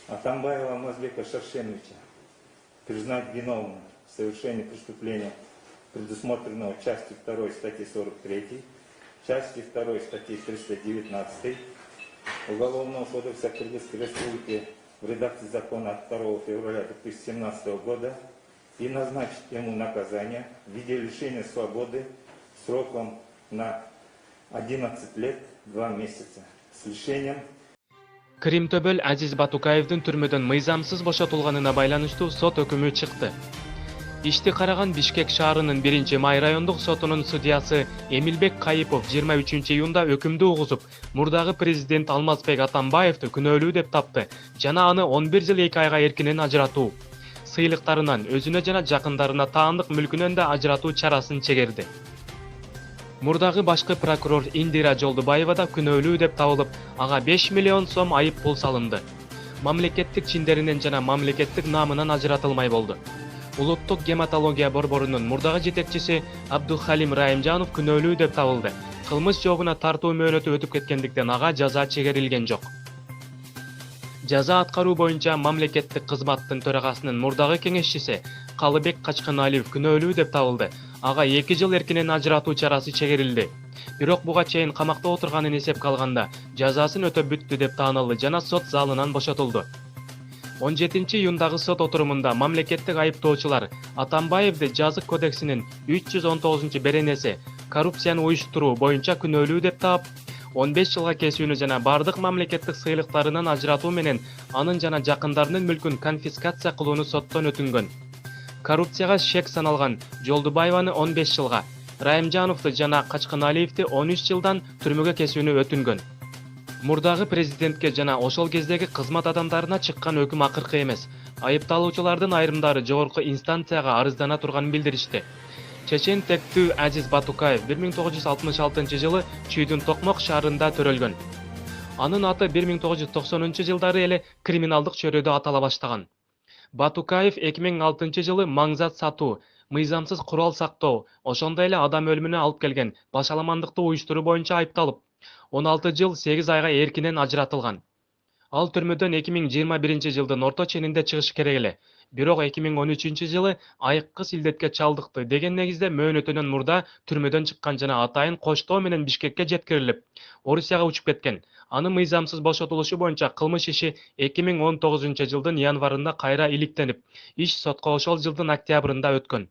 Атамбаева Алмазбека Шаршеновича признать виновным в совершении преступления, предусмотренного частью 2 статьи 43, частью 2 статьи 319 Уголовного кодекса Кыргызской Республики в редакции закона от 2 февраля 2017 года и назначить ему наказание в виде лишения свободы сроком на 11 лет 2 месяца с лишением. Кримтөбөл Азиз Батукаевдин түрмөдөн мыйзамсыз бошотулганына байланыштуу сот өкүмү чыкты. Ишти караган Бишкек шаарынын 1-Май райондук сотунун судьясы Эмилбек Кайыпов 23-июнда өкүмдү угузуп, мурдагы президент Алмазбек Атамбаевди күнөөлүү деп тапты жана аны 11 жыл 2 айга эркинен ажыратуу, сыйлыктарынан өзүнө жана жакындарына таандык мүлкүнөн да ажыратуу чарасын чегерди. Мурдагы башкы прокурор Индира Жолдубаева да күнөөлүү деп табылып, ага 5 миллион сом айып пул салынды. Мамлекеттик чиндеринен жана мамлекеттик наамынан ажыратылмай болду. Улуттук гематология борборунун мурдагы жетекчиси Абдухалим Райымжанов күнөөлүү деп табылды. Кылмыш жообуна тартуу мөөнөтү өтүп кеткендиктен ага жаза чегерилген жок. Жаза аткаруу боюнча мамлекеттик кызматтын төрагасынын мурдагы кеңешчиси Калыбек Качканалиев күнөөлүү деп табылды. Ага 2 жыл эркинен ажыратуу чарасы чегерилди. Бирок буга чейин камакта отурганын эсепке алганда жазасын өтөп бүттү деп таанылды жана сот залынан бошотулду. 17-июндагы сот отурумунда мамлекеттик айыптоочулар Атамбаевди Жазык кодексинин 319-беренеси коррупцияны уюштуруу боюнча күнөөлүү деп таап, 15 жылга кесүүнү жана бардык мамлекеттик сыйлыктарынан ажыратуу менен анын жана жакындарынын мүлкүн конфискация кылууну соттон өтүнгөн. Коррупцияга шек саналган Жолдубаеваны 15 жылга, Райымжановду жана Качканалиевди 13 жылдан түрмөгө кесүүнү өтүнгөн. Мурдагы президентке жана ошол кездеги кызмат адамдарына чыккан өкүм акыркы эмес. Айыпталуучулардын айрымдары жогорку инстанцияга арыздана турганын билдиришти. Чечен тектүү Азиз Батукаев 1966 жылы Чүйдүн Токмок шаарында төрөлгөн. Анын аты 1990-жылдары эле криминалдык чөйрөдө атала баштаган. Батукаев 2006 жылы маңзат сатуу, мыйзамсыз курал сактоо, ошондой эле адам өлүмүнө алып келген башаламандыкты уюштуруу боюнча айыпталып, 16 жыл 8 айга эркинен ажыратылган. Ал түрмөдөн 2021 жылдын орто ченинде чыгыш керек эле. Бирок 2013 жылы айыккы силдетке чалдыкты деген негизде мөөнөтүнөн мурда түрмөдөн чыккан жана атайын коштоо менен Бишкекке жеткирилип, Орусияга учуп кеткен. Аны мыйзамсыз бошотулушу боюнча кылмыш иши 2019 жылдын январында кайра иликтенип, иш сотко ошол жылдын октябрында өткөн.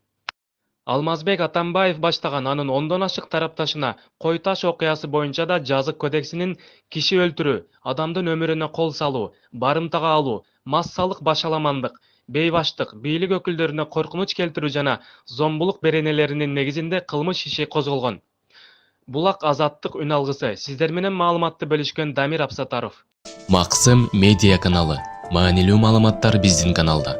Алмазбек Атамбаев баштаган анын 10дон ашык тарапташына Кой Таш окуясы боюнча да Жазык кодексинин киши өлтүрүү, адамдын өмүрүнө кол салуу, барымтага алуу, массалык башаламандык, бейбаштык, бийлик өкүлдөрүнө коркунуч келтирүү жана зомбулук беренелеринин негизинде кылмыш иши козголгон. Булак Азаттык үн алгысы. Сиздер менен маалыматты бөлүшкөн Дамир Абсатаров. Максым медиа каналы. Маанилүү маалыматтар биздин каналда.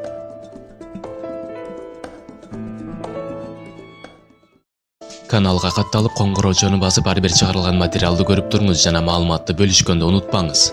Каналга катталып, коңгуроочону басып, ар бир чыгарылган материалды көрүп туруңуз жана маалыматты бөлүшкөндү унутпаңыз.